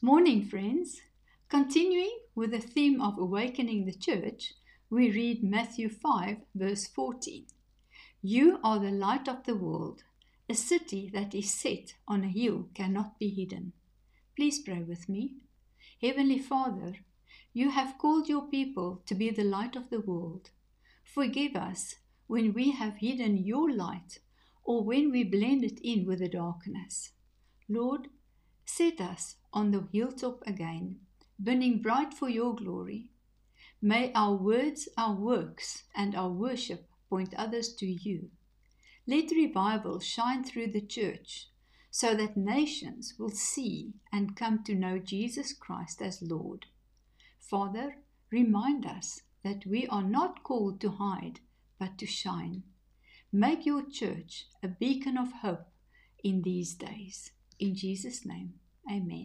Morning, friends. Continuing with the theme of awakening the church, we read Matthew 5, verse 14. You are the light of the world. A city that is set on a hill cannot be hidden. Please pray with me. Heavenly Father, you have called your people to be the light of the world. Forgive us when we have hidden your light or when we blend it in with the darkness. Lord, set us on the hilltop again, burning bright for your glory. May our words, our works, and our worship point others to you. Let revival shine through the church so that nations will see and come to know Jesus Christ as Lord. Father, remind us that we are not called to hide, but to shine. Make your church a beacon of hope in these days. In Jesus' name, amen.